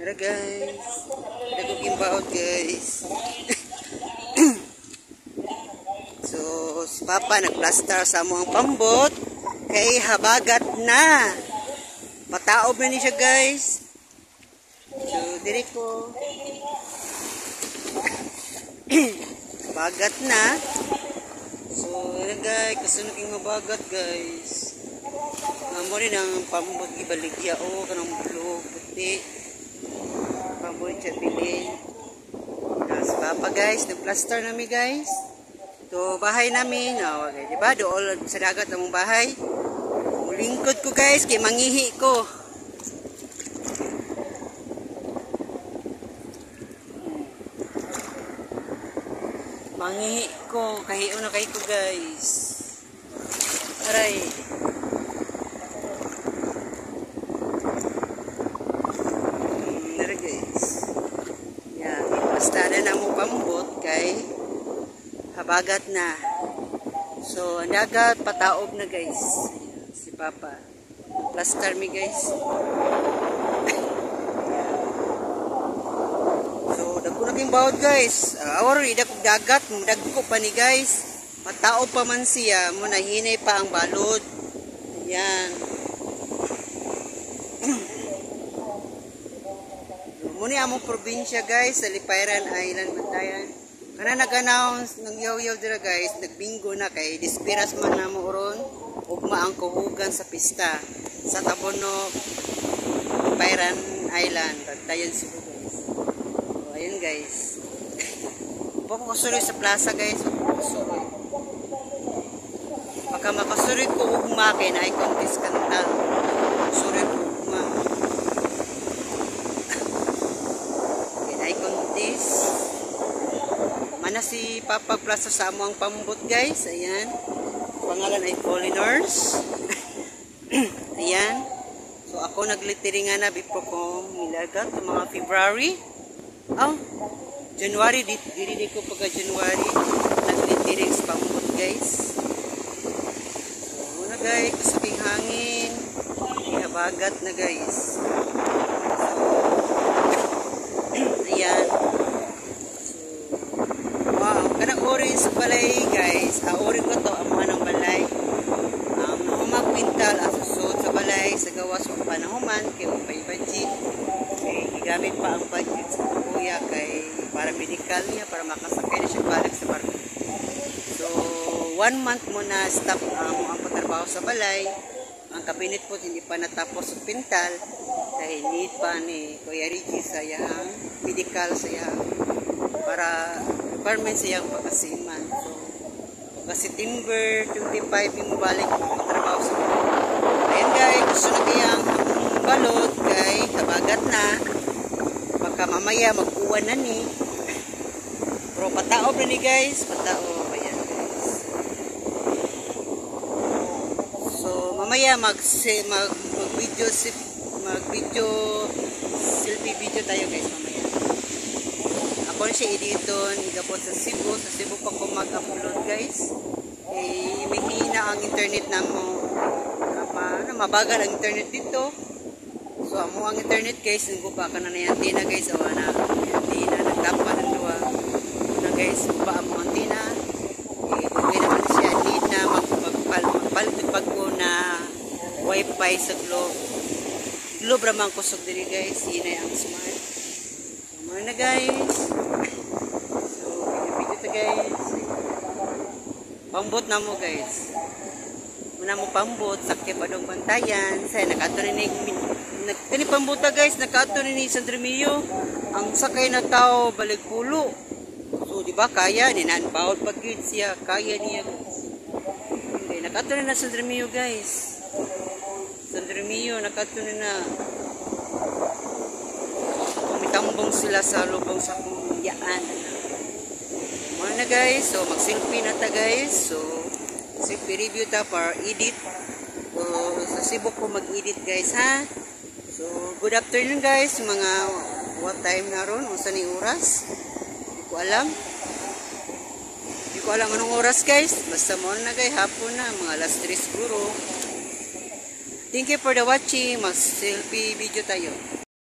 Tara guys. Naguging baot guys. So, si Papa nagplaster sa among pambot. Kay habagat na. Pataob na ni siya guys. So, diri ko. Bagat na. So, yan guys. Kasunod yung mabagat guys. Mo rin ang pambot ibaligya. O, kanang bulog, puti. Pambot siya bilin. Si Papa guys. Nagplaster namin guys. Ito, bahay namin. O, okay, diba? Doon sa dagat ng bahay. Lingkod ko guys. Kaya mangihi ko. Mangihi ko. Kahiyo na kayo ko guys. Aray. Nara guys. Yan. Ipastada na mo pambot kay habagat na. So, ang dagat pataob na guys. Si Papa. Plaster mi guys. So, dagko naging bawod guys. Awar ida kog dagat, dagko pa ni guys. Pataob pa man siya, mo nahinay pa ang balod. Yan. Muni among probinsya guys sa Lipayran Island Bantayan. Kana nag-announce ng yaw-yaw dira guys, nagbingo na kay dispiras man namo oron ugma ang kuhugan sa pista sa Tabonok Lipayran Island Bantayan Cebu guys. So ayun guys. Bako kasuloy sa plaza guys, kasuloy. Pagka makasuloy ko ugma kay na contest kanta. Kasuloy ko ugma. Kay na contest. Mana si Papa Plaza sa among pambot guys. Ayan. Pangalan ay Polliners. Ayan. So ako naglitiri na before ko milagat sa mga February. January diri ko pagka January naglitiri sa pambot guys. So muna guys, kasabing hangin. Ihabagat na guys. Ayan. Kanang orange balay guys, orange ko to ang mga ng balay. Humagpintal asusod sa balay sa gawas o panahuman kay upay budget. Kay gigamit pa ang budget sa kuya kay para medical niya para makasakay na siya balik sa barko. So 1 month muna stop ang patrabaho sa balay. Ang kabinet po hindi pa natapos sa pintal dahil need pa ni Kuya Ricky sa yang medical sa yang para requirement siyang pagkasiman. So, pagka September 25 yung balik trabaho sa mga. Ayan guys, gusto na kayang balot kay kabagat na. Baka mamaya mag-uwan na ni. Pero pataob na ni guys. Pataob. Ayan guys. So, mamaya mag-video selfie video tayo guys mamaya. Ako siya editon, igabot sa Cebu pa ko mag-upload guys. May hina ang internet na mo. Mabagal ang internet dito. So amo ang internet guys, nagbuba ka na na antenna guys. Awa na, antenna, nagtapa ng duwa. Na guys, buba ang antenna. Okay naman siya, need na magpalit ko na wifi sa globe. Globe ramang kusog diri guys, hinay ang smart. So na guys. Guys, pambot na mo guys. Muna mo pambot sakya padong Bantayan. Say nakatuninig kani pambuta guys, nakatuninig sa Dremio. Ang sakay na tao balik pulo. So di ba kaya ni nan bawod pag gid siya, kaya niya guys. Okay, nakatunig na sa Dremio guys. Sa Dremio nakatunig na. Mitambong sila sa lubong sa kumiyaan. Na guys, so mag-selfie na ta guys. So selfie review ta para edit. So sa Cebu ko mag-edit guys ha. So good afternoon guys, mga what time na ron, unsa ni oras? Hindi ko alam. Hindi ko alam anong oras guys. Basta mo na guys, hapon na, mga alas 3 siguro. Thank you for the watching. Mag-selfie video tayo.